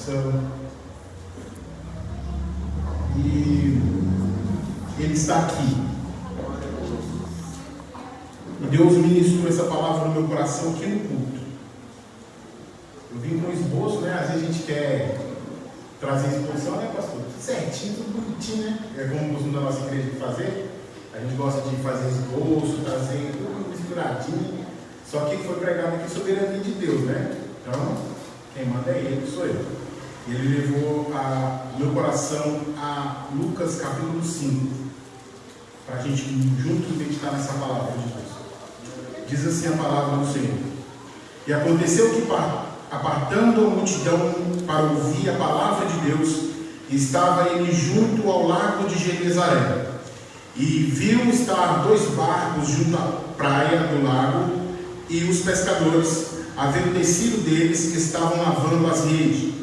coração. E Ele está aqui. E Deus ministrou essa palavra no meu coração aqui no culto. Eu vim com um esboço, né? Às vezes a gente quer trazer exposição, né, pastor? Certinho, tudo bonitinho, né? É como o costume da nossa igreja fazer. A gente gosta de fazer esboço, trazer tudo misturadinho. Só que foi pregado aqui soberania de Deus, né? Então, quem manda é Ele, sou eu. Ele levou meu coração a Lucas capítulo 5, para a gente juntos meditar nessa palavra de Deus. Diz assim a palavra do Senhor: E aconteceu que, apartando a multidão para ouvir a palavra de Deus, estava ele junto ao lago de Genezaré, e viu estar 2 barcos junto à praia do lago, e os pescadores, havendo descido deles, que estavam lavando as redes.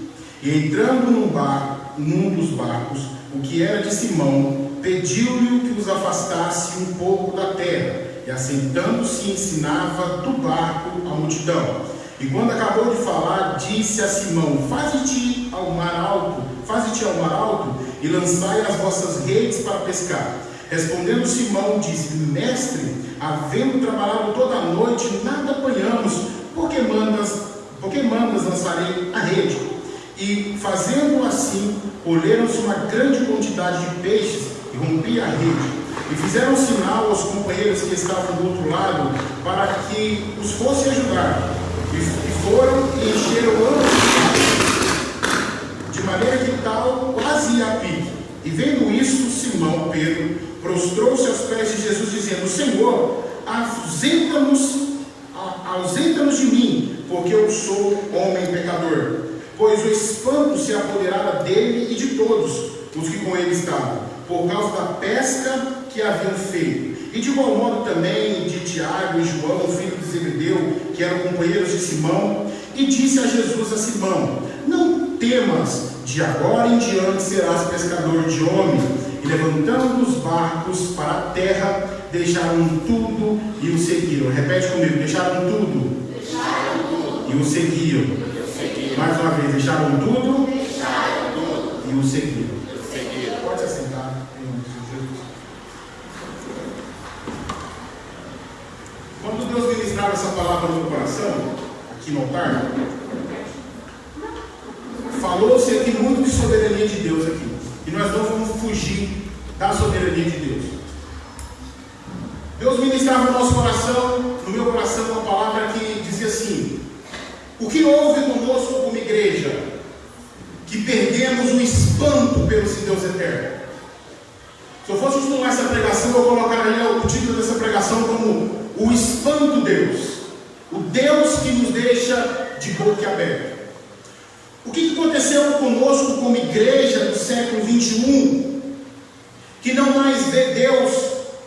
E entrando num dos barcos, o que era de Simão, pediu-lhe que os afastasse um pouco da terra, e assentando-se ensinava do barco a multidão. E quando acabou de falar, disse a Simão: Faze-te ao mar alto, e lançai as vossas redes para pescar. Respondendo Simão, disse: Mestre, havendo trabalhado toda a noite, nada apanhamos, por que mandas lançarei a rede? E fazendo assim, colheram-se uma grande quantidade de peixes, e rompia a rede. E fizeram sinal aos companheiros que estavam do outro lado, para que os fosse ajudar. E foram e encheram ambos, de maneira que tal quase ia a pique. E vendo isso, Simão Pedro prostrou-se aos pés de Jesus, dizendo: Senhor, ausenta-nos de mim, porque eu sou homem pecador. Pois o espanto se apoderara dele e de todos os que com ele estavam, por causa da pesca que haviam feito. E de igual modo também de Tiago e João, filho de Zebedeu, que eram companheiros de Simão. E disse a Jesus a Simão: Não temas, de agora em diante serás pescador de homens. E levantando os barcos para a terra, deixaram tudo e o seguiram. Repete comigo: deixaram tudo e o seguiram. Mais uma vez: deixaram tudo e o seguiram. Pode se assentar. Quando Deus ministrava essa palavra no meu coração, aqui no altar, falou-se aqui muito de soberania de Deus aqui. E nós não vamos fugir da soberania de Deus. Deus ministrava no nosso coração, no meu coração, uma palavra que dizia assim: o que houve conosco como igreja, que perdemos o espanto pelo Deus eterno? Se eu fosse costurar essa pregação, eu colocaria o título dessa pregação como o espanto Deus, o Deus que nos deixa de boca aberta. O que aconteceu conosco como igreja do século 21, que não mais vê Deus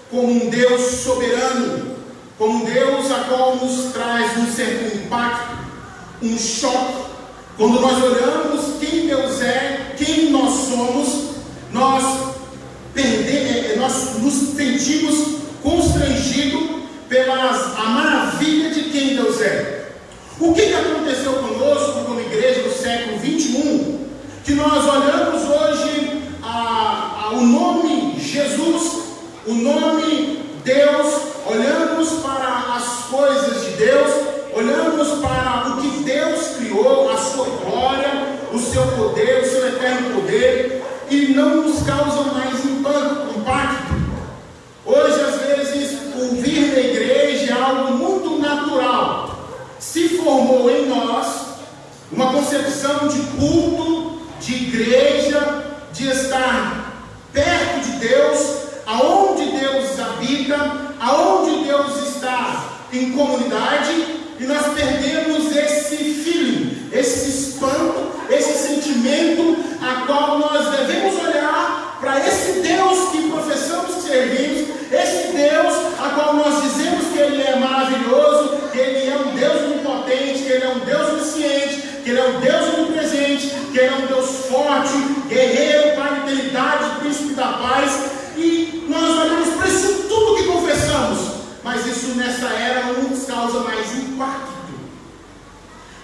como um Deus soberano, como um Deus a qual nos traz um certo impacto, um choque? Quando nós olhamos quem Deus é, quem nós somos, nós nos sentimos constrangidos pela maravilha de quem Deus é. O que aconteceu conosco como igreja do século 21, que nós olhamos hoje o nome Jesus, o nome Deus, olhamos para as coisas de Deus, olhamos para o que Deus criou, a sua glória, o seu poder, o seu eterno poder, e não nos causa mais impacto. Hoje, às vezes, o vir na igreja é algo muito natural. Se formou em nós uma concepção de culto, de igreja, de estar perto de Deus, aonde Deus habita, aonde Deus está em comunidade, e nós perdemos esse feeling, esse espanto, esse sentimento, a qual nós devemos olhar para esse Deus que professamos que servimos, esse Deus a qual nós dizemos que Ele é maravilhoso, que Ele é um Deus onipotente, que Ele é um Deus onisciente, que Ele é um Deus onipresente, que Ele é um Deus forte, guerreiro, Pai da eternidade, príncipe da paz. E nós olhamos para isso tudo que confessamos, mas isso nessa era não nos causa mais impacto.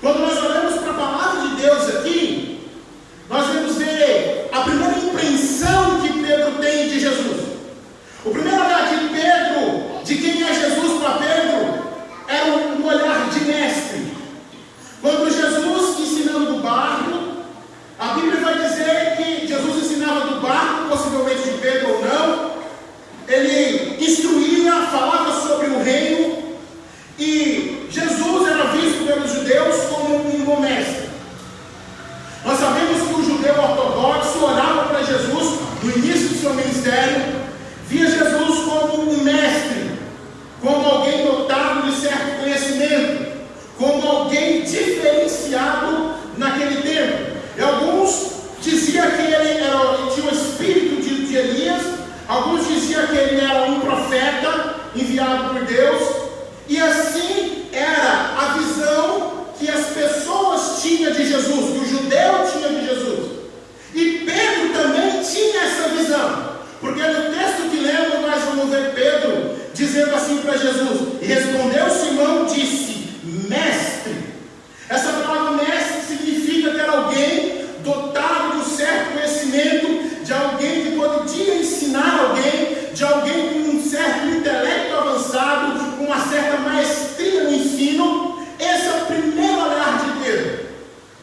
Quando nós olhamos para a palavra de Deus aqui, Jesus, no início do seu ministério, via Jesus como um mestre, como alguém dotado de certo conhecimento, como alguém diferenciado naquele tempo. E alguns diziam que ele tinha o espírito de Elias, alguns diziam que ele era um profeta enviado por Deus, e assim era a visão que as pessoas tinham de Jesus, que o judeu tinha de Jesus. E Pedro também tinha essa visão, porque no texto que lemos nós vamos ver Pedro dizendo assim para Jesus: e respondeu Simão, disse, mestre. Essa palavra mestre significa ter alguém dotado de um certo conhecimento, de alguém que podia ensinar alguém, de alguém com um certo intelecto avançado, com uma certa maestria no ensino. Esse é o primeiro olhar de Pedro,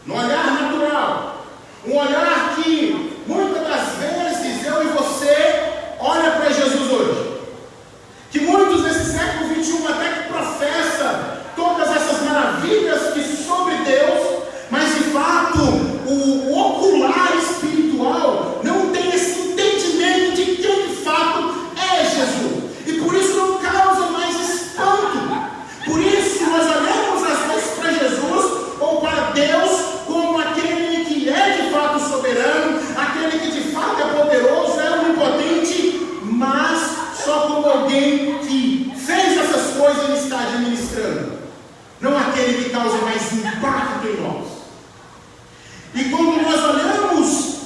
no olhar natural, um olhar que muitas das vezes eu e você olha para Jesus hoje, que muitos nesse século XXI até que professa todas essas maravilhas que sobre Deus, mas de fato o ocular espiritual não tem esse entendimento de quem de fato é Jesus, e por isso não causa mais espanto. Por isso nós olhamos às vezes para Jesus ou para Deus como aquele que é de fato soberano, aquele que de fato é poderoso, é onipotente, mas só como alguém que fez essas coisas e está administrando, não aquele que causa mais impacto em nós. E quando nós olhamos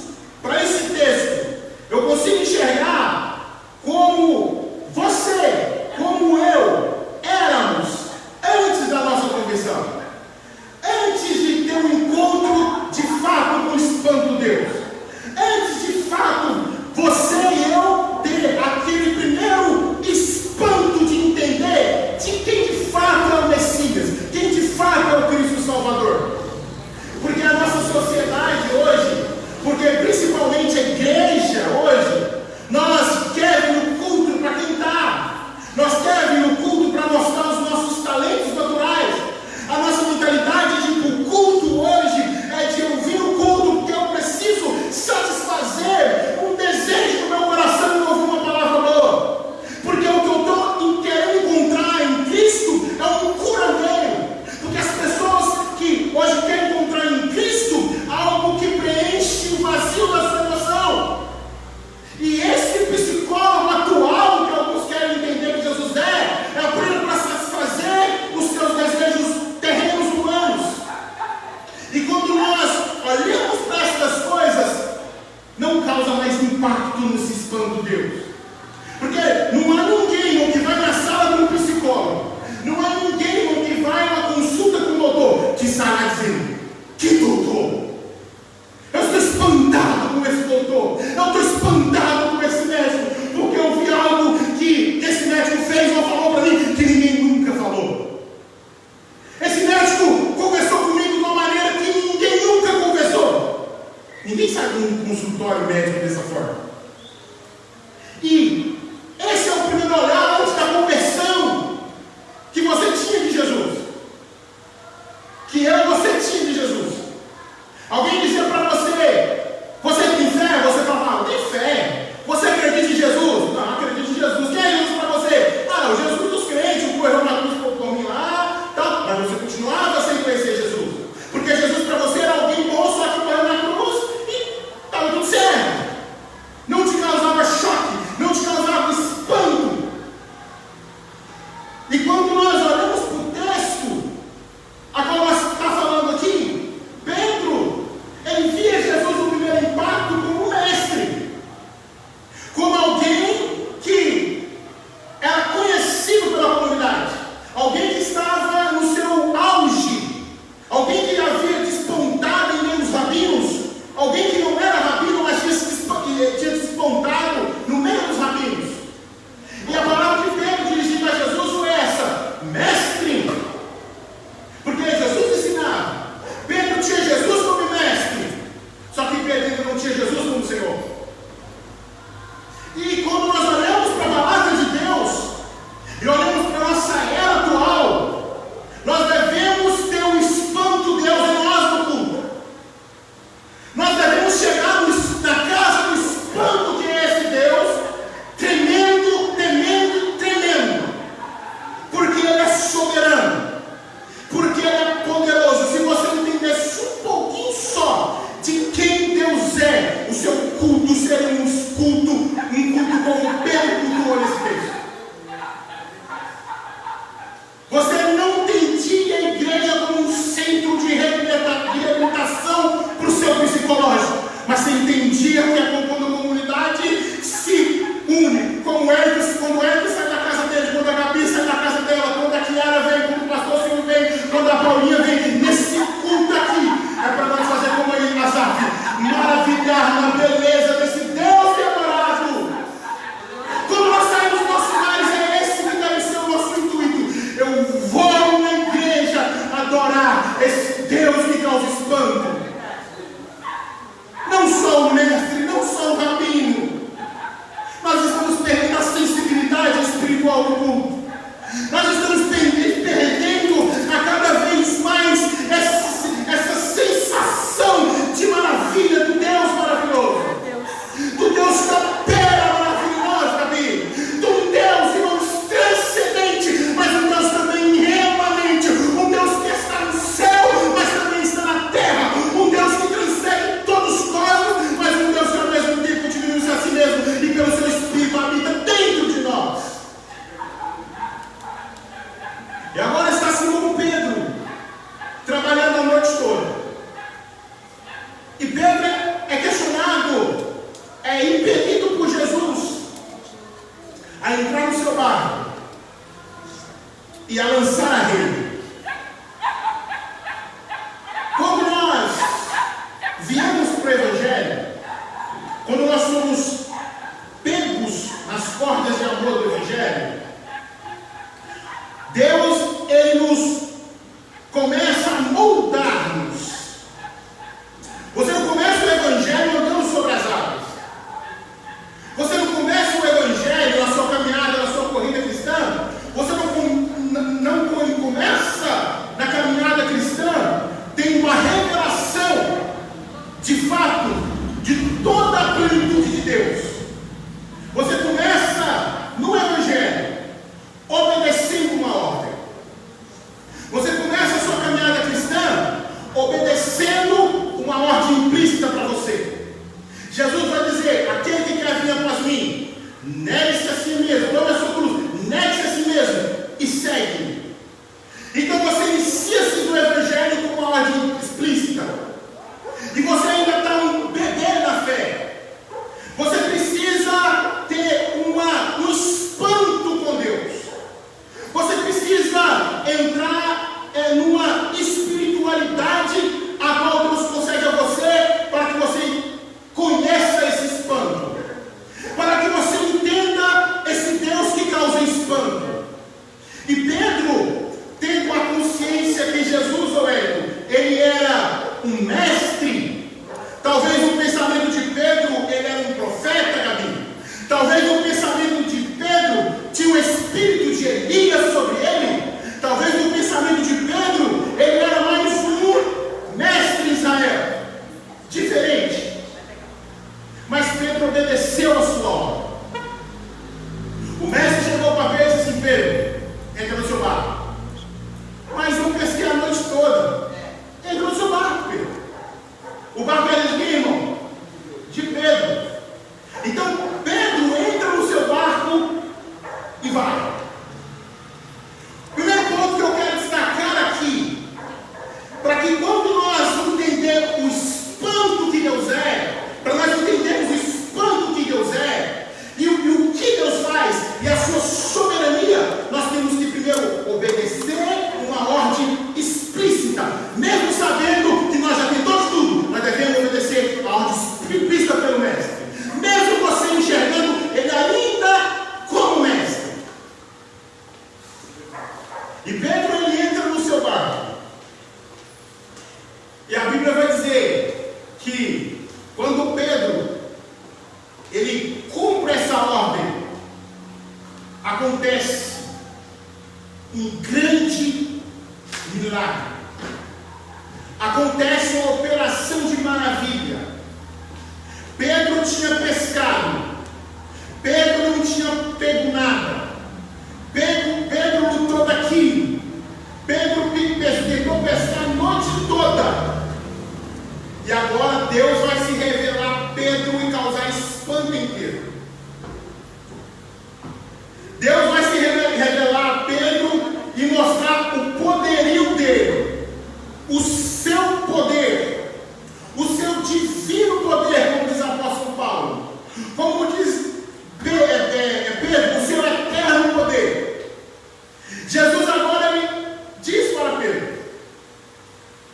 para esse texto, eu consigo enxergar como você, como eu, éramos antes da nossa conversão, antes de ter um encontro de fato com o espanto Deus, antes de fato você e eu ter aquele primeiro espanto de entender de quem de fato é o Messias, quem de fato é o Cristo Salvador. Porque a nossa sociedade hoje, porque principalmente a igreja hoje, nós queremos no culto para cantar, nós queremos no culto para mostrar os nossos talentos naturais. A nossa mentalidade de ir para o culto hoje é de eu vir no culto porque eu preciso satisfazer um desejo do meu coração de ouvir uma palavra boa, porque o que eu estou querendo encontrar em Cristo é um curandeiro, porque as pessoas que hoje querem encontrar em Cristo algo que preenche o vazio da sua emoção. E esse psicólogo atual que alguns querem entender que Jesus é apenas para satisfazer os seus desejos terrenos humanos. E quando nós olhamos para essas coisas, não causa mais impacto nesse espanto Deus. Porque não há ninguém que vai na sala de um psicólogo, não há ninguém que vai a uma consulta com o doutor que sai lá dizendo: que doutor? Eu estou espantado com esse doutor, eu estou espantado com esse médico, porque eu vi algo que esse médico fez ou falou para mim que ninguém nunca falou. Esse médico conversou comigo de uma maneira que ninguém nunca conversou. Ninguém sai de um consultório médico dessa forma. E esse é o primeiro olhar antes da conversão que você tinha de Jesus, que eu e você tinha de Jesus. Alguém dizia para você: você tem fé? Você falava: tem fé. Você acredita em Jesus? Não, acredito em Jesus. Quem é Jesus para você? Ah, o Jesus dos crentes, o correu na cruz por mim lá, tá? Mas você continuava sem conhecer Jesus, porque Jesus para você era alguém bom, só que correu na cruz e estava tudo certo. Não te causava choque, não te causava espanto. E quando nós olhamos para o texto a qual nós está falando aqui, Pedro, E Pedro é questionado, é impedido por Jesus a entrar no seu barco e a lançar a rede. Quando nós viemos para o Evangelho, quando nós somos pegos nas cordas de amor do Evangelho, Deus, Ele nos começa a moldar-nos. Você não começa o Evangelho andando sobre as águas. Você não começa o Evangelho, a sua caminhada, a sua corrida cristã. Você não começa na caminhada cristã. Tem uma revelação, de fato, de toda a plenitude de Deus. Você começa no Evangelho, obedecendo uma ordem. Você começa a sua caminhada cristã, obedecendo uma ordem implícita para você. Jesus vai dizer: aquele que quer vir após mim, negue-se a si mesmo, tome a sua cruz, negue-se a si mesmo e segue-me. Então você inicia-se no Evangelho com uma ordem explícita, e você ainda está um bebê na fé. Você precisa ter um espanto com Deus. Você precisa entrar numa espiritualidade a qual Deus concede a você, para que você conheça esse espanto, para que você entenda esse Deus que causa espanto. E Pedro, tendo a consciência que Jesus, ele era um mestre. Talvez no pensamento de Pedro ele era um profeta, Gabi. Talvez no pensamento de Pedro tinha o espírito de Elias sobre ele. Talvez no pensamento de Pedro ele era mais um mestre em Israel, diferente. Mas Pedro obedeceu a sua ordem. O mestre chegou para Pedro e disse assim: Pedro, entra no seu barco. Mas não pesquei a noite toda. Entra no seu barco, Pedro. O barco era de quem, irmão? De Pedro. Então Pedro entra no seu barco e vai. Primeiro ponto que eu quero destacar aqui, para que quando nós entendemos o espanto que Deus é, para nós entendermos o espanto que Deus é, e o que Deus faz, e a sua soberania, nós temos que primeiro obedecer uma ordem explícita. Mesmo sabendo que nós já tentamos tudo, nós devemos obedecer a ordem explícita pelo mestre. Mesmo você enxergando ele ainda como mestre. E Pedro, ele entra no seu barco. E a Bíblia vai dizer que quando Pedro ele cumpre essa ordem, acontece um grande milagre. Acontece uma operação de maravilha. Pedro tinha pescado. Pedro não tinha pego nada. Pedro lutou daquilo. Pedro tentou pescar a noite toda. E agora Deus vai se revelar a Pedro e causar espanto em Pedro. Deus vai se revelar a Pedro e mostrar o poderio dele, o seu poder, o seu divino poder, como diz o apóstolo Paulo, como diz Pedro, o seu eterno poder. Jesus agora ele diz para Pedro: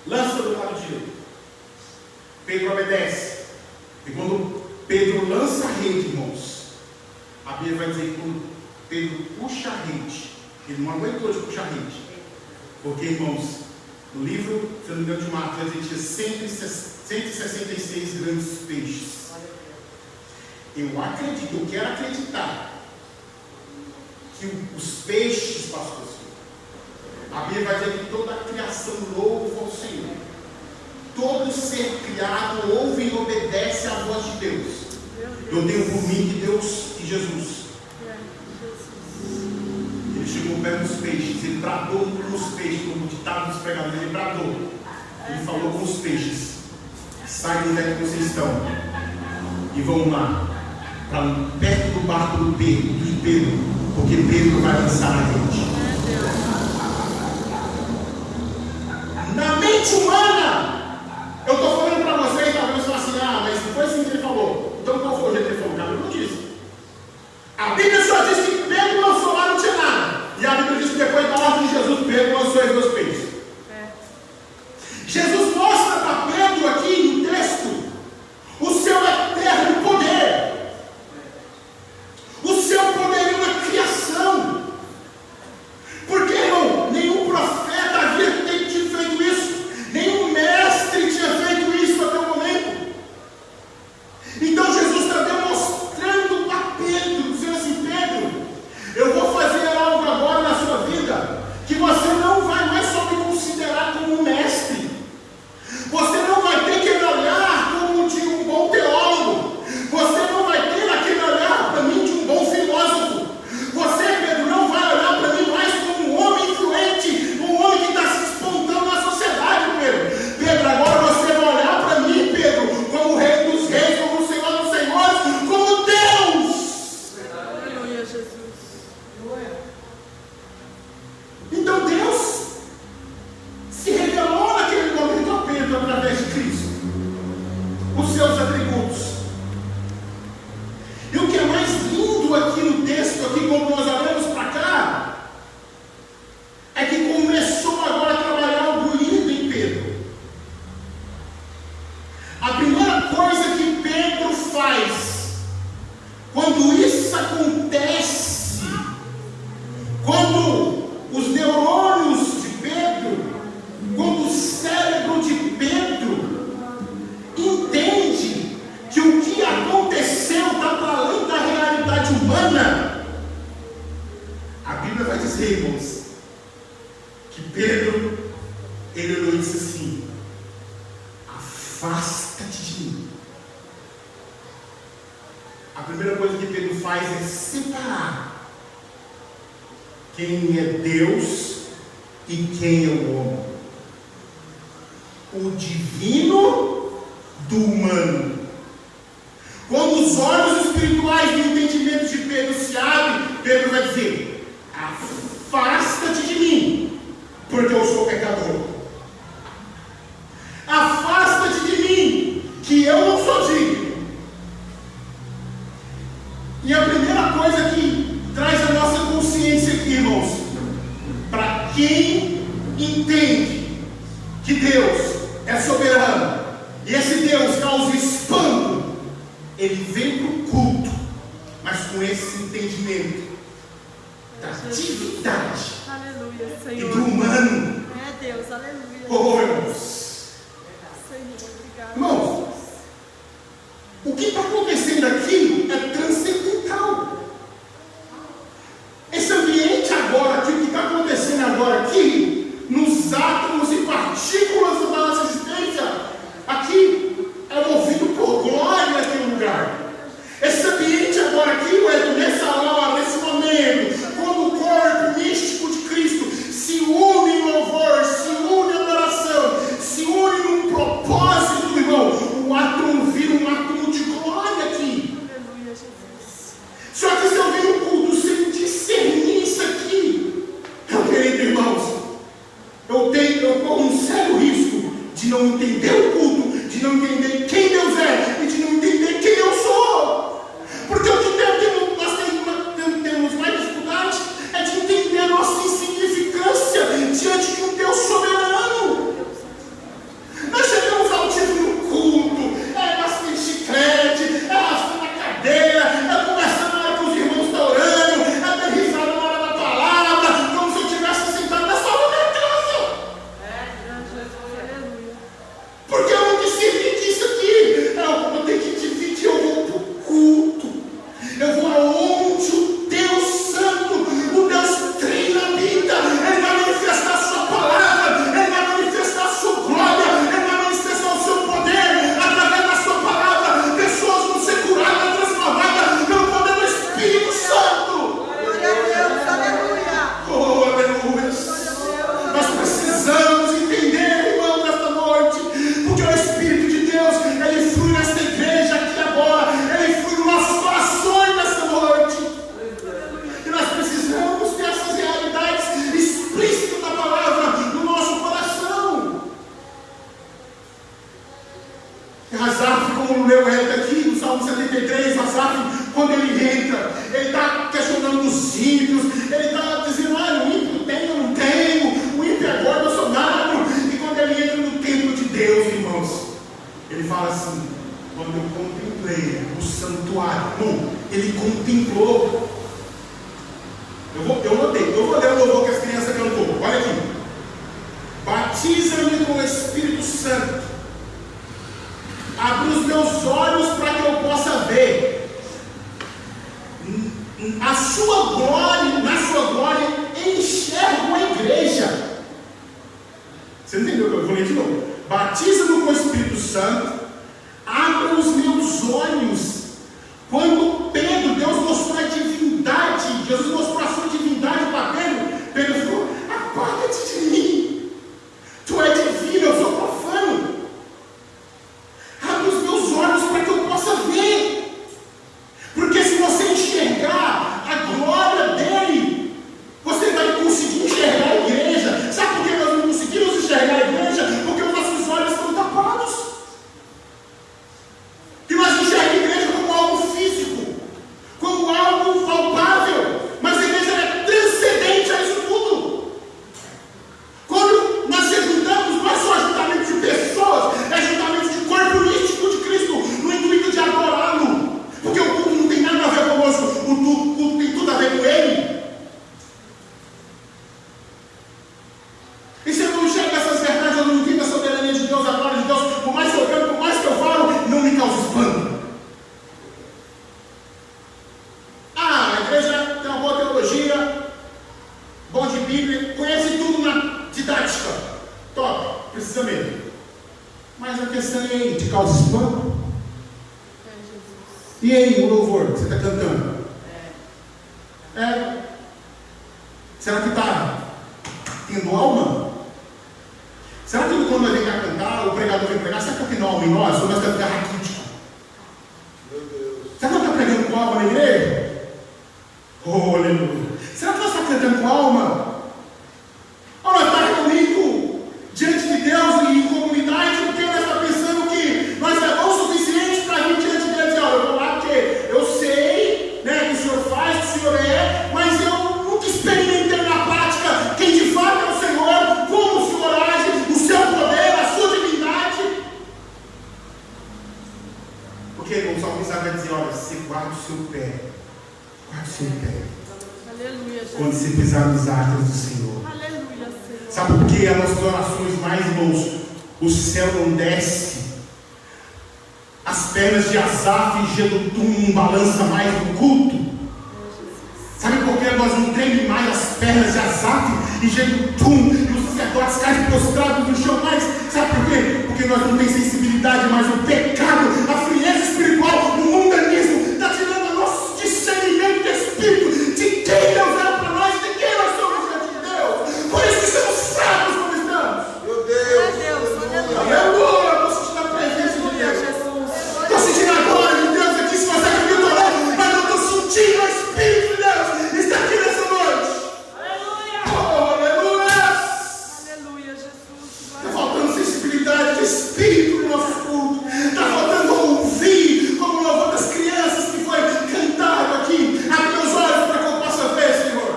lança do lado direito. Pedro obedece. E quando Pedro lança a rede, irmãos, a Bíblia vai dizer que quando Pedro puxa a rede, ele não aguentou de puxar a rede. Porque, irmãos, no livro, se não me engano, de Marcos, existia 166 grandes peixes. Eu quero acreditar que os peixes, pastor, a Bíblia vai dizer que toda a criação louva ao Senhor. Todo ser criado ouve e obedece à voz de Deus. Eu tenho por mim que Deus, que Jesus, ele chegou perto dos peixes, ele bradou com os peixes, como ditado dos pregadores, ele bradou, ele falou com os peixes: saiam onde é que vocês estão e vão lá, para perto do barco do Pedro, porque Pedro vai lançar a rede. Na mente humana, eu estou falando para vocês, talvez os seus atributos. E o que é mais lindo aqui no texto, aqui quando nós olhamos para cá, é que começou agora a trabalhar algo lindo em Pedro. A primeira coisa que Pedro faz, quando isso acontece, quando os neurônios de Pedro, quando o cérebro de Pedro entende que o que aconteceu está para além da realidade humana, a Bíblia vai dizer, irmãos, que Pedro, ele olhou e disse assim: afasta-te de mim. A primeira coisa que Pedro faz é separar quem é Deus e quem é o homem, o divino do humano. Quando os olhos espirituais do entendimento de Pedro se abrem, Pedro vai dizer: afasta-te de mim, porque eu sou pecador. Afasta-te de mim, que eu não sou digno. E a primeira coisa que traz a nossa consciência aqui, irmãos, para quem entende que Deus é soberano e esse Deus causa espanto, ele vem para o culto, mas com esse entendimento da divindade, aleluia, Senhor, e do humano. É Deus, aleluia. Oh, irmãos. Senhor, obrigado. Irmãos, o que está acontecendo aqui é transcendental. Esse ambiente agora aqui, o que está acontecendo agora aqui, nos átomos e partículas da nossa existência, aqui é movido por glória naquele lugar. Esse ambiente agora aqui, nessa hora, nesse momento, quando o corpo místico de Cristo se une em louvor, se une em adoração, se une num propósito, irmão, o átomo vira um átomo de glória aqui. Aleluia, Jesus. Só que se eu venho no culto sem discernir isso aqui, meu querido irmãos, eu corro um sério risco de não entender o culto, de não entender quem Deus é e de não entender quem eu sou. Porque o que nós temos mais dificuldade é de entender a nossa insignificância diante de um Deus soberano. Nós chegamos ao tipo no culto, bastante chiclete, arrastando a cadeira, conversando na hora que os irmãos estão orando, dando risada na hora da palavra, como se eu estivesse sentado na sala da minha casa. Aleluia. Porque eu não discerni disso aqui. Eu tenho que dividir, eu vou para o culto. Eu vou aonde o Deus Santo, o Deus Trino habita. Ele vai manifestar a sua palavra, ele vai manifestar a sua glória, ele vai manifestar o seu poder. Através da sua palavra, pessoas vão ser curadas, transformadas pelo poder do Espírito Santo. Glória a Deus, aleluia. Oh, aleluia. Nós precisamos entender, irmão, nesta noite, porque o Espírito de Deus, ele flui nesta igreja aqui agora, ele flui nos nossos corações nesta noite. E nós precisamos ter essas realidades explícitas da palavra no nosso coração. Asaf, como leu aqui no Salmo 73, Asaf, quando ele entra, ele está questionando os ímpios, ele está dizendo: o ímpio tem, eu não tenho, o ímpio é gordo, eu sou magro. E quando ele entra no templo de Deus, irmãos, ele fala assim: quando eu contemplei o santuário, ele contemplou. Eu notei, eu vou ler o louvor que as crianças cantou. Olha aqui: batiza-me com o Espírito Santo, abre os meus olhos para que eu possa ver a sua glória, na sua glória enxergo a igreja. Você entendeu o que eu falei de novo? Batiza-me com o Espírito Santo, abra os meus olhos. Quando Pedro, Deus mostrou a divindade, Jesus mostrou a sua divindade para Pedro, Pedro falou: aparta-te de mim, tu é divino, eu sou profano. Abre os meus olhos para que eu possa ver, porque se você enxergar a glória dele, você vai conseguir enxergar a igreja. Sabe por que nós não conseguimos enxergar a igreja? Porque os nossos olhos estão tapados. espanto. E aí, o louvor que você está cantando? Será que está tendo alma? Será que quando nós vem cá cantar, o pregador vem pregar, será que está tendo alma em nós? Ou nós estamos raquíticos? Será que nós estamos pregando com alma na igreja? Oh, aleluia! Será que nós estamos cantando com alma? Ou nós estamos reunindo diante de Deus e em comunidade porque nós estamos pensando que nós é bom o suficiente para vir diante dele e dizer, olha, eu vou lá porque eu sei, né, que o Senhor faz, que o Senhor é, mas eu nunca experimentei na prática quem de fato é o Senhor, como o Senhor age, o seu poder, a sua divindade. Porque o salmista vai dizer, olha, você guarda o seu pé, Aleluia, Jesus. quando você pisar nos átrios do Senhor. Aleluia, Senhor. Sabe por que as nossas orações mais, irmãos, o céu não desce? As pernas de Asaf e Gedutum não balançam mais no culto? Sabe por que nós não trememos mais as pernas de Asaf e Gedutum e os sacerdotes caem prostrados no chão mais? Sabe por quê? Porque nós não temos sensibilidade mais ao pecado, à frieza espiritual, o mundanismo está tirando o nosso discernimento de espírito, de quem Deus é para nós, de quem nós somos diante de Deus. Por isso que estamos fracos como estamos. Meu Deus! Aleluia! Eu estou sentindo a presença de Deus. Estou sentindo a glória de Deus aqui. Se você acredita ou não, mas eu estou sentindo o Espírito de Deus está aqui nessa noite. Oh, aleluia! Aleluia, Jesus. Está faltando sensibilidade de espírito no nosso culto. Está faltando ouvir como o louvor das crianças que foi cantado aqui. Abre meus olhos para que eu possa ver, Senhor.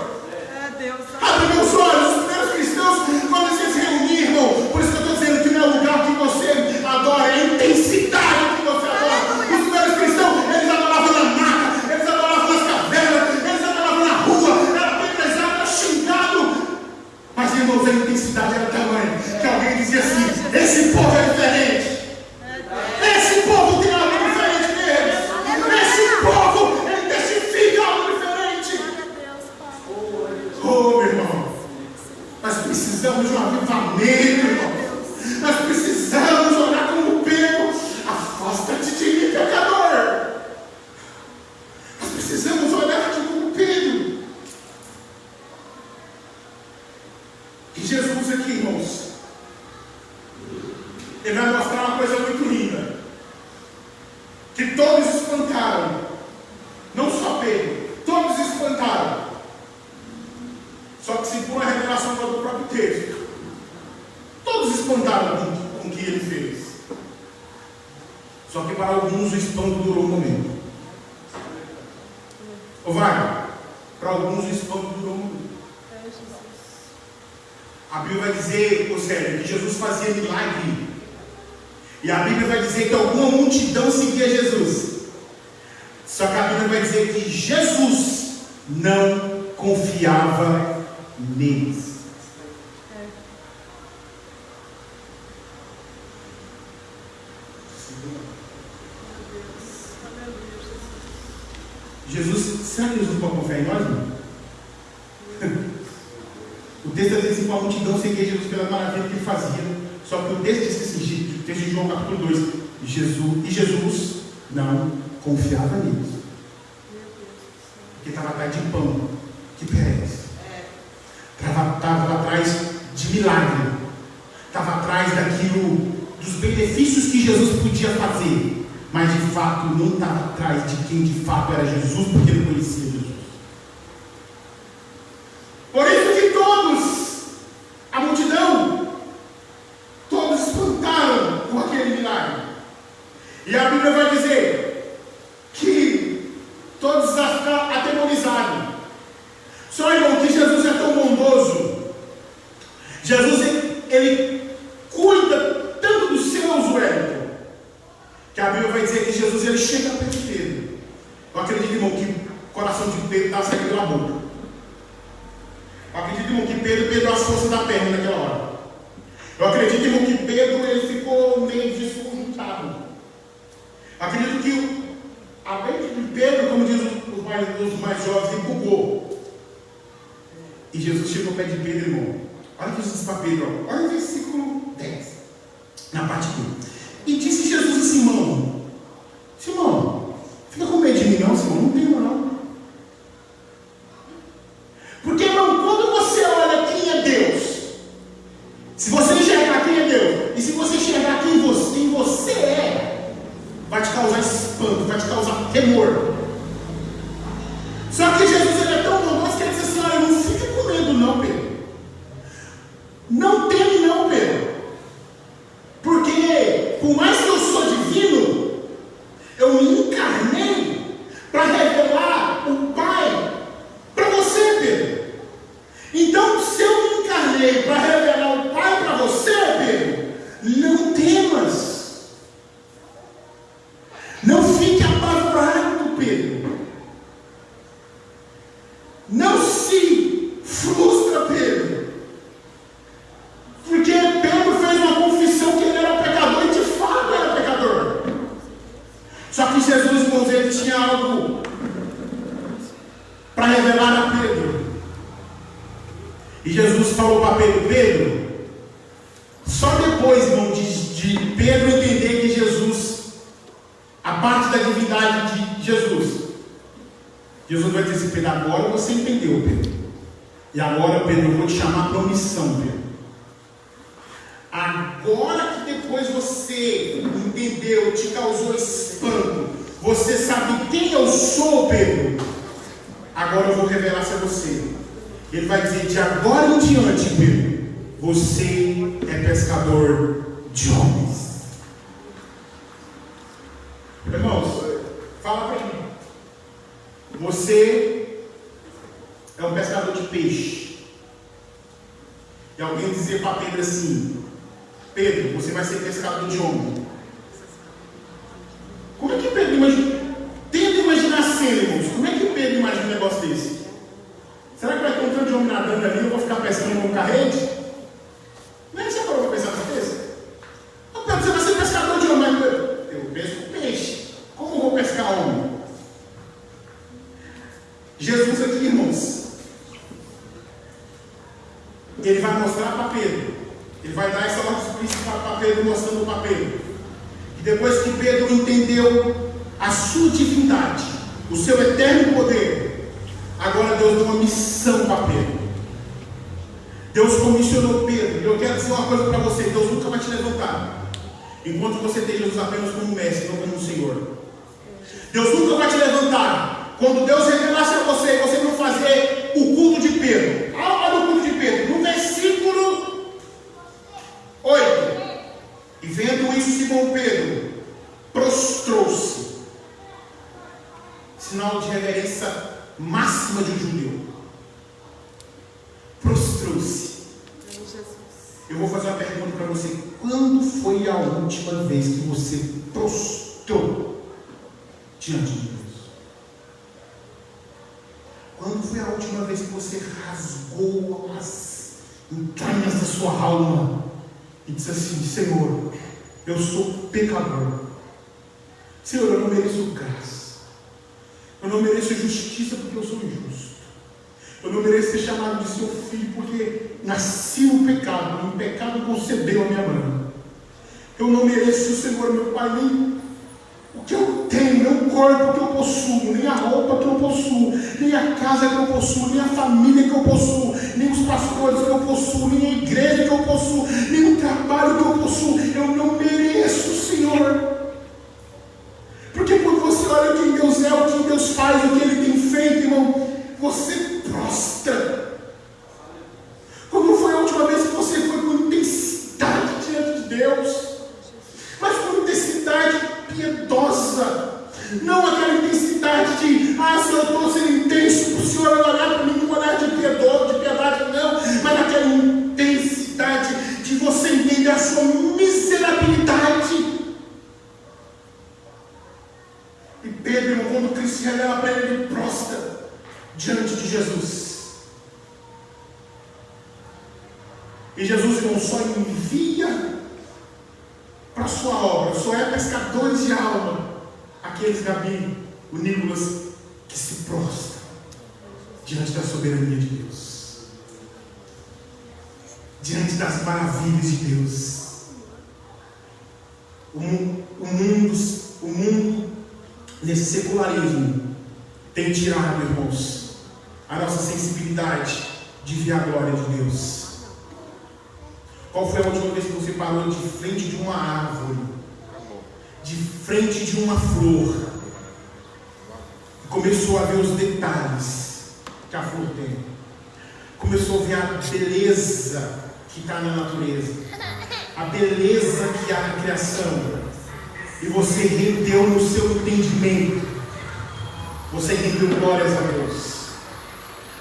Deus. Abre meus olhos. Os primeiros cristãos, quando eles se reunirem, irmão, por isso que eu estou dizendo que não é o lugar que você adora, é a intensidade que você adora. Os primeiros cristãos, eles adoravam na mata, eles adoravam nas cavernas, eles adoravam na rua, era apedrejado, era xingado. Mas, irmãos, a intensidade era tamanha que alguém dizia assim: esse povo é diferente. Esse povo tem algo diferente deles. Esse povo, ele testifica algo diferente. Oh, meu irmão, nós precisamos de um avivamento, irmão. Nós precisamos orar como Pedro: afasta-te de mim, pecador. Nós precisamos olhar aqui como Pedro. E Jesus aqui, irmãos, ele vai mostrar uma coisa muito linda, que todos espantaram, não só Pedro, todos espantaram. Só que se for a revelação do próprio texto, todos espantaram com o que ele fez. Só que para alguns o espanto durou um momento. Ou vai? Para alguns o espanto durou um momento. A Bíblia vai dizer, ou seja, que Jesus fazia milagre. E a Bíblia vai dizer que alguma multidão seguia Jesus. Só que a Bíblia vai dizer que Jesus não confiava neles. Jesus, será que Jesus pode confiar em nós? Não? O texto diz assim: com a multidão seguia Jesus pela maravilha que ele fazia. Só que o texto diz assim, o texto de João capítulo 2, Jesus não confiava neles. Porque estava atrás de pão, que perece. Estava atrás de milagre. Estava atrás daquilo, dos benefícios que Jesus podia fazer. Mas de fato não estava atrás de quem de fato era Jesus, porque não conhecia Jesus. Por isso que todos, a multidão, todos espantaram com aquele milagre. E a Bíblia vai dizer que todos ficaram atemorizados. Só, irmão, que Jesus é tão bondoso. Jesus, ele cuida tanto dos seus, Wellington, que a Bíblia vai dizer que Jesus, ele chega perto de Pedro. Eu acredito, irmão, que o coração de Pedro estava saindo pela boca. Eu acredito, irmão, que Pedro perdeu as forças da perna naquela hora. Eu acredito, irmão, que Pedro, ele ficou meio desconjuntado. Eu acredito que a mente de Pedro, como diz os mais jovens, ele bugou. E Jesus chegou ao pé de Pedro, irmão. Olha o que Jesus disse para Pedro, olha o versículo 10, na parte 1. E disse Jesus assim, irmão, vai te causar espanto, vai te causar temor. Só que Jesus ele é tão bondoso que ele diz assim: olha, não fica com medo não, Pedro. Não teme não, Pedro. Porque por mais que eu sou divino, eu me encarnei para revelar o Pai para você, Pedro. Então, se eu me encarnei para revelar o Pai para você, Pedro, não temas. Não fique apavorado, Pedro. Não se frustra, Pedro. Porque Pedro fez uma confissão que ele era pecador e de fato era pecador. Só que Jesus, irmãos, ele tinha algo para revelar a Pedro. E Jesus falou para Pedro: Pedro, só depois, irmão, de Pedro entender que Jesus, a parte da divindade de Jesus vai dizer assim: Pedro, agora você entendeu, Pedro. E agora, Pedro, eu vou te chamar para uma missão, Pedro. Agora que depois você entendeu, te causou espanto, você sabe quem eu sou, Pedro, agora eu vou revelar a você. Ele vai dizer: de agora em diante, Pedro, você é pescador de homens. Irmãos, fala para mim. Você é um pescador de peixe. E alguém dizer para Pedro assim: Pedro, você vai ser pescador de homem. Como é que Pedro imagina? Tenta imaginar a cena, irmãos. Como é que Pedro imagina um negócio desse? Será que vai ter um tanto de homem nadando ali e eu vou ficar pescando com carrete? Não é que você parou para pensar nessa coisa? Não, Pedro, você vai ser pescador de homem. Eu pesco peixe. Como eu vou pescar homem? Jesus aqui, irmãos, ele vai mostrar para Pedro. Ele vai dar essa ordem explícita para Pedro, mostrando para Pedro. E depois que Pedro entendeu a sua divindade, o seu eterno poder, agora Deus deu uma missão para Pedro. Deus comissionou Pedro. E eu quero dizer uma coisa para você: Deus nunca vai te levantar enquanto você tem Jesus apenas como mestre, não como Senhor. Deus nunca vai te levantar quando Deus revelasse a você e você não fazer o culto de Pedro. Olha o culto de Pedro, no versículo 8. E vendo isso, Simão Pedro prostrou-se, sinal de reverência máxima de um judeu. Prostrou-se. Eu vou fazer uma pergunta para você: quando foi a última vez que você prostrou diante de Deus? Quando foi a última vez que você rasgou as entranhas da sua alma e disse assim: Senhor, eu sou pecador. Senhor, eu não mereço graça. Eu não mereço justiça porque eu sou injusto. Eu não mereço ser chamado de seu filho porque nasci no pecado. No pecado concebeu a minha mãe. Eu não mereço, Senhor, meu Pai, nem o que eu tenho, nem o corpo que eu possuo, nem a roupa que eu possuo, nem a casa que eu possuo, nem a família que eu possuo, nem os pastores que eu possuo, nem a igreja que eu possuo, nem o trabalho que eu possuo. Eu não mereço, Senhor. Porque quando você olha quem Deus é, o que Deus faz, o que Ele tem feito, irmão, você prostra. Quando foi a última vez que você foi com intensidade diante de Deus? Mas com intensidade piedosa. Não aquela intensidade de: ah, Senhor, eu estou sendo intenso para o Senhor olhar para mim com um olhar de piedade, não. Mas aquela intensidade de você entender a sua miserabilidade. E Pedro, irmão, quando Cristo se revela para ele, ele prostra diante de Jesus. E Jesus, irmão, só envia para a sua obra, só é pescadores de alma aqueles, Gabi, o Nicolas, que se prostram diante da soberania de Deus, diante das maravilhas de Deus. O mundo nesse secularismo tem tirado, irmãos, a nossa sensibilidade de ver a glória de Deus. Qual foi a última vez que você parou de frente de uma árvore de frente de uma flor e começou a ver os detalhes que a flor tem. Começou a ver a beleza que está na natureza, a beleza que há na criação. E você rendeu no seu entendimento. Você rendeu glórias a Deus.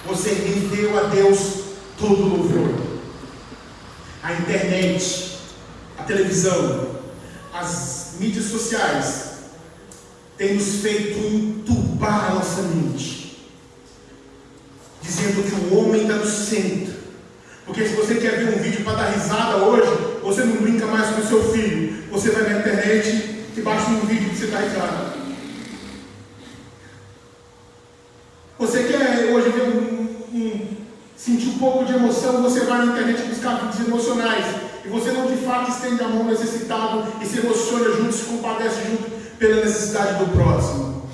Você rendeu a Deus todo louvor. A internet, a televisão, as mídias sociais têm nos feito entubar a nossa mente, dizendo que o homem está no centro. Porque se você quer ver um vídeo para dar risada hoje, você não brinca mais com o seu filho. Você vai na internet e baixa um vídeo que você está risada. Você quer hoje ver sentir um pouco de emoção, você vai na internet buscar vídeos emocionais. E você não de fato estende a mão necessitado e se emociona junto, se compadece junto pela necessidade do próximo.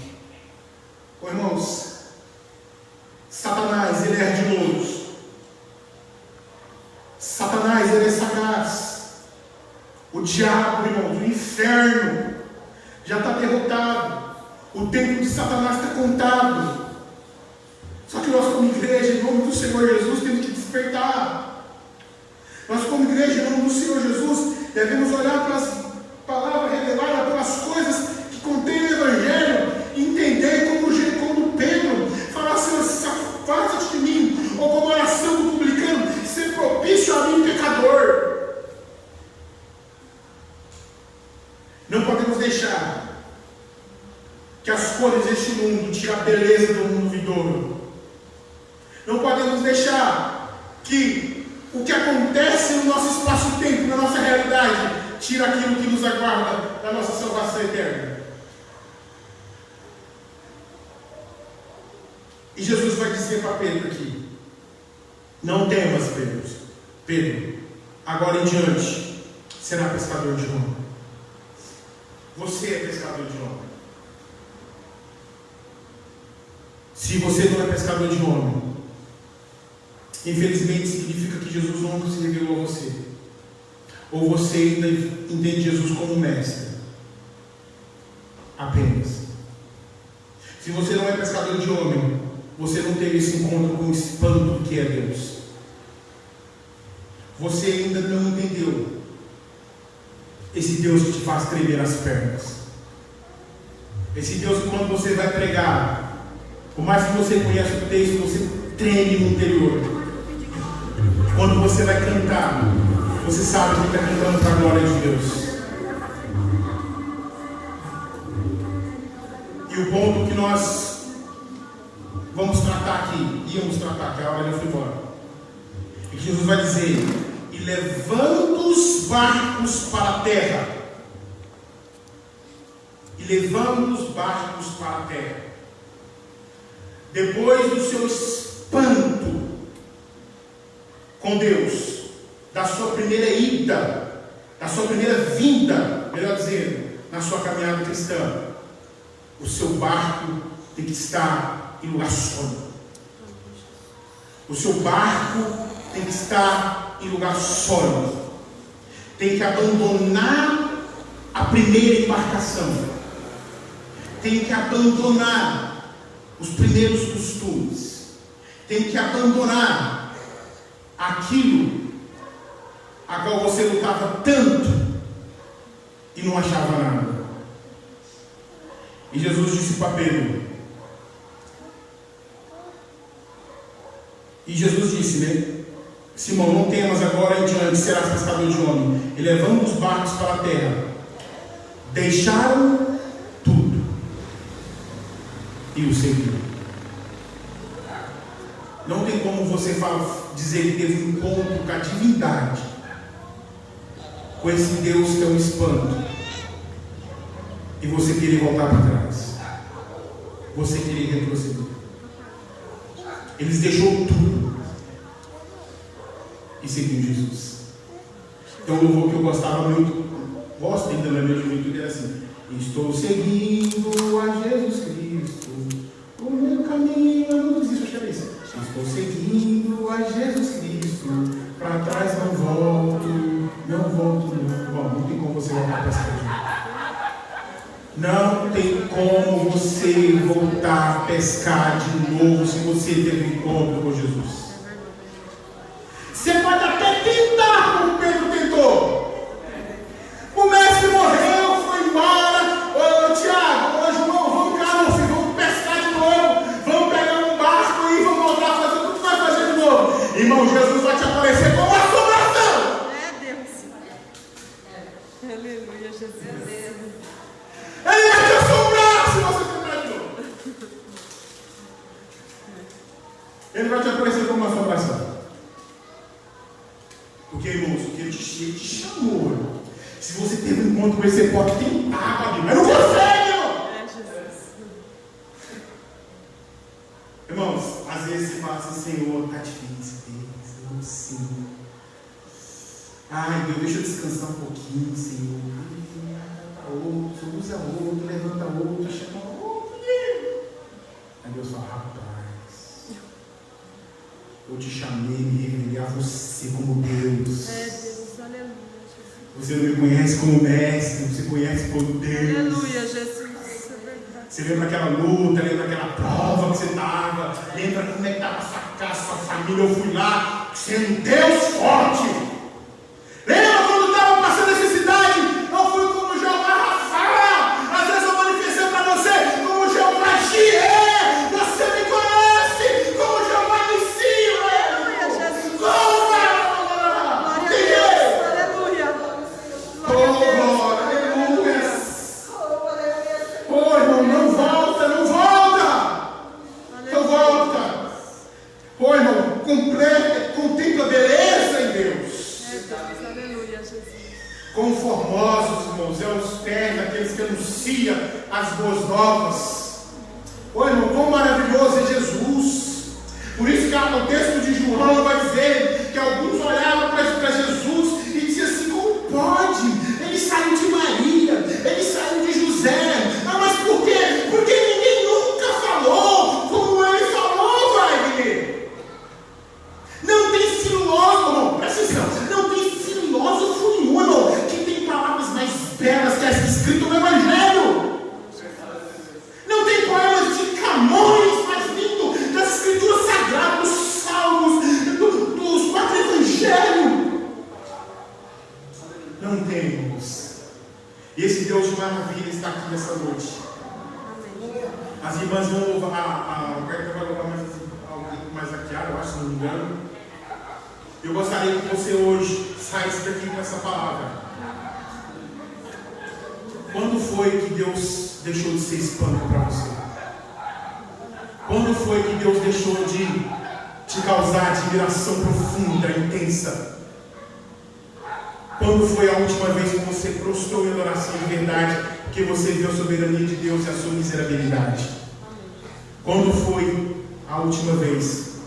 Oh, irmãos, Satanás, ele é ardiloso. Satanás, ele é sagaz. O diabo, irmãos, o inferno já está derrotado. O tempo de Satanás está contado. Só que nós, como igreja, em nome do Senhor Jesus, temos que despertar. Nós, como igreja, em nome do Senhor Jesus, devemos olhar para as palavras reveladas, para as coisas que contém o Evangelho, e entender como Pedro fala assim: afasta-te de mim, ou como a oração do publicano, ser propício a mim, pecador. Não podemos deixar que as cores deste mundo tirem a beleza do mundo vindouro. Não podemos deixar que o que acontece no nosso espaço-tempo, na nossa realidade, tire aquilo que nos aguarda da nossa salvação eterna. E Jesus vai dizer para Pedro aqui: não temas, Pedro, agora em diante será pescador de homem. Você é pescador de homem. Se você não é pescador de homem, infelizmente significa que Jesus nunca se revelou a você. Ou você ainda entende Jesus como mestre. Apenas. Se você não é pescador de homem, você não teve esse encontro com o espanto que é Deus. Você ainda não entendeu esse Deus que te faz tremer as pernas. Esse Deus que quando você vai pregar, por mais que você conheça o texto, você treme no interior. Quando você vai cantar, você sabe que está cantando para a glória de Deus. E o ponto que nós vamos tratar aqui, íamos tratar, que a hora já foi embora, é que Jesus vai dizer: e levando os barcos para a terra. E levando os barcos para a terra. Depois do seu espanto com Deus, da sua primeira ida, da sua primeira vinda, melhor dizendo, na sua caminhada cristã, o seu barco tem que estar em lugar sólido. O seu barco tem que estar em lugar sólido. Tem que abandonar a primeira embarcação. Tem que abandonar os primeiros costumes. Tem que abandonar aquilo a qual você lutava tanto e não achava nada. E Jesus disse para Pedro, e Jesus disse, né? Simão, não temas, agora em diante serás pescador de homem. E levando os barcos para a terra, deixaram tudo e o seguiram. Não tem como você dizer que teve um encontro com a divindade, com esse Deus que é um espanto, e você querer voltar para trás, você querer retroceder. Eles deixou tudo e seguiu Jesus. Então o louvor que eu gostava muito, gosto ainda na minha juventude, era assim: estou seguindo a Jesus Cristo, o meu caminho eu não desisto. Acho que era isso. Estou seguindo a Jesus Cristo, para trás não volto, não volto não. Bom, não tem como você voltar para essa coisa. Não tem como você voltar a pescar de novo se você teve um encontro com Jesus. Você pode até tentar, como Pedro tentou. O mestre morreu, foi embora. Ô Tiago, hoje vamos cá, meu filho, vamos pescar de novo. Vamos pegar um barco e vamos voltar a fazer o que tu vai fazer de novo. Irmão, Jesus vai te aparecer como uma assombração. É Deus. Aleluia, Jesus. Ele vai te assombrar se você tentar de novo. Ele vai te aparecer como uma assombração. Porque, irmãos, ele te chamou. Irmão. Se você teve um encontro com ele, você pode tentar, mas não consegue, irmão. É Jesus. Irmãos, às vezes você fala assim, Senhor, está difícil, Deus, eu não consigo. Ai, Deus, deixa eu descansar um pouquinho, Senhor. Outro, usa outro, levanta outro, chama outro. Aí Deus fala, rapaz, eu te chamei, me revelei a você como Deus. É Deus, aleluia, Jesus. Você não me conhece como mestre, você conhece como Deus. Aleluia, Jesus, é verdade. Você lembra aquela luta, lembra aquela prova que você estava, lembra como é que estava a sua casa, sua família, eu fui lá, sendo Deus forte. Lembra quando estava passando necessidade? Eu fui como Jeová Rafa. Às vezes eu manifestei para você como Jeová Jireh. Você me conhece como Jeová Nissi. Aleluia, Jesus. Aleluia. Oh, irmão, não volta. Não volta. Oh, irmão, contempla a beleza em Deus. É Deus, aleluia, Jesus. Quão formosos, irmãos, é os pés daqueles que anunciam as boas novas. Ô irmão, quão maravilhoso é Jesus. Por isso que o texto de João vai dizer que alguns olhavam para Jesus e diziam assim, como pode? Ele saiu de Maria, ele saiu de José. Ah, mas por quê? Porque ninguém nunca falou como ele falou, Wagner. Não tem filósofo, irmão, presta atenção, não tem filósofo nenhum, irmão, que tem palavras mais belas que as escritas no Evangelho. Não tem poemas de Camões mais lindos das escrituras sagradas, dos salmos, dos 4 evangelhos. Não temos. E esse Deus de maravilha está aqui nessa noite. As irmãs vão louvar, o Beto vai louvar mais aqui, eu acho, se não me engano. Eu gostaria que você hoje saísse daqui com essa palavra. Quando foi que Deus deixou de ser espanto para você? Quando foi que Deus deixou de te causar admiração profunda, intensa? Quando foi a última vez que você prostrou em adoração de verdade, que você viu a soberania de Deus e a sua miserabilidade? Quando foi a última vez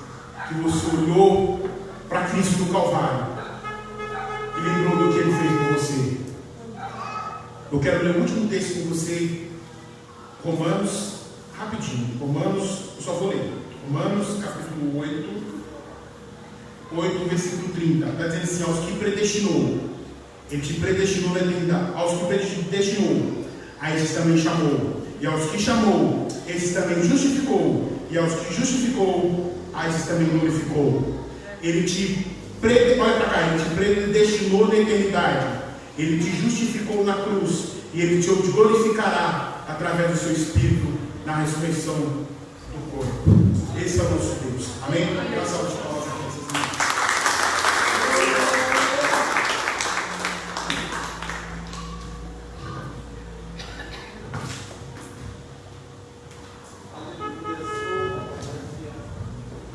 que você olhou para Cristo no Calvário e lembrou do que Ele fez por você? Eu quero ler o último texto com você, Romanos, rapidinho. Romanos, eu só vou ler. Romanos, capítulo 8, versículo 30. Está dizendo assim, aos que predestinou, Ele te predestinou na eternidade. Aos que predestinou, a esses também chamou. E aos que chamou, esses também justificou. E aos que justificou, a esses também glorificou. Ele te predestinou na eternidade. Ele te justificou na cruz. E Ele te glorificará através do seu Espírito na ressurreição do corpo. Esse é o nosso Deus. Amém? Graças a Deus.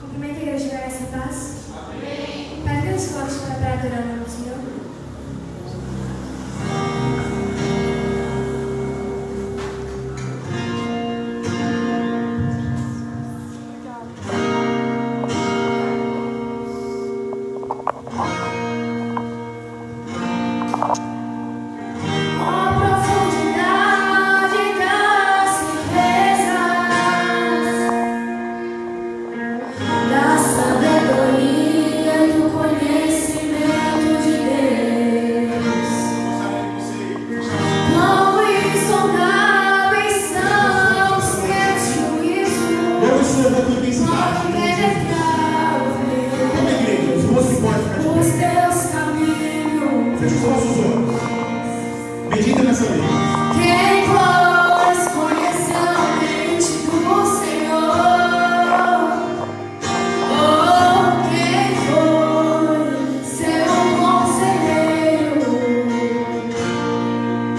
Cumprimento a igreja da graça e paz. Amém. Para que nos coloque para adorar o nome do Senhor. Quero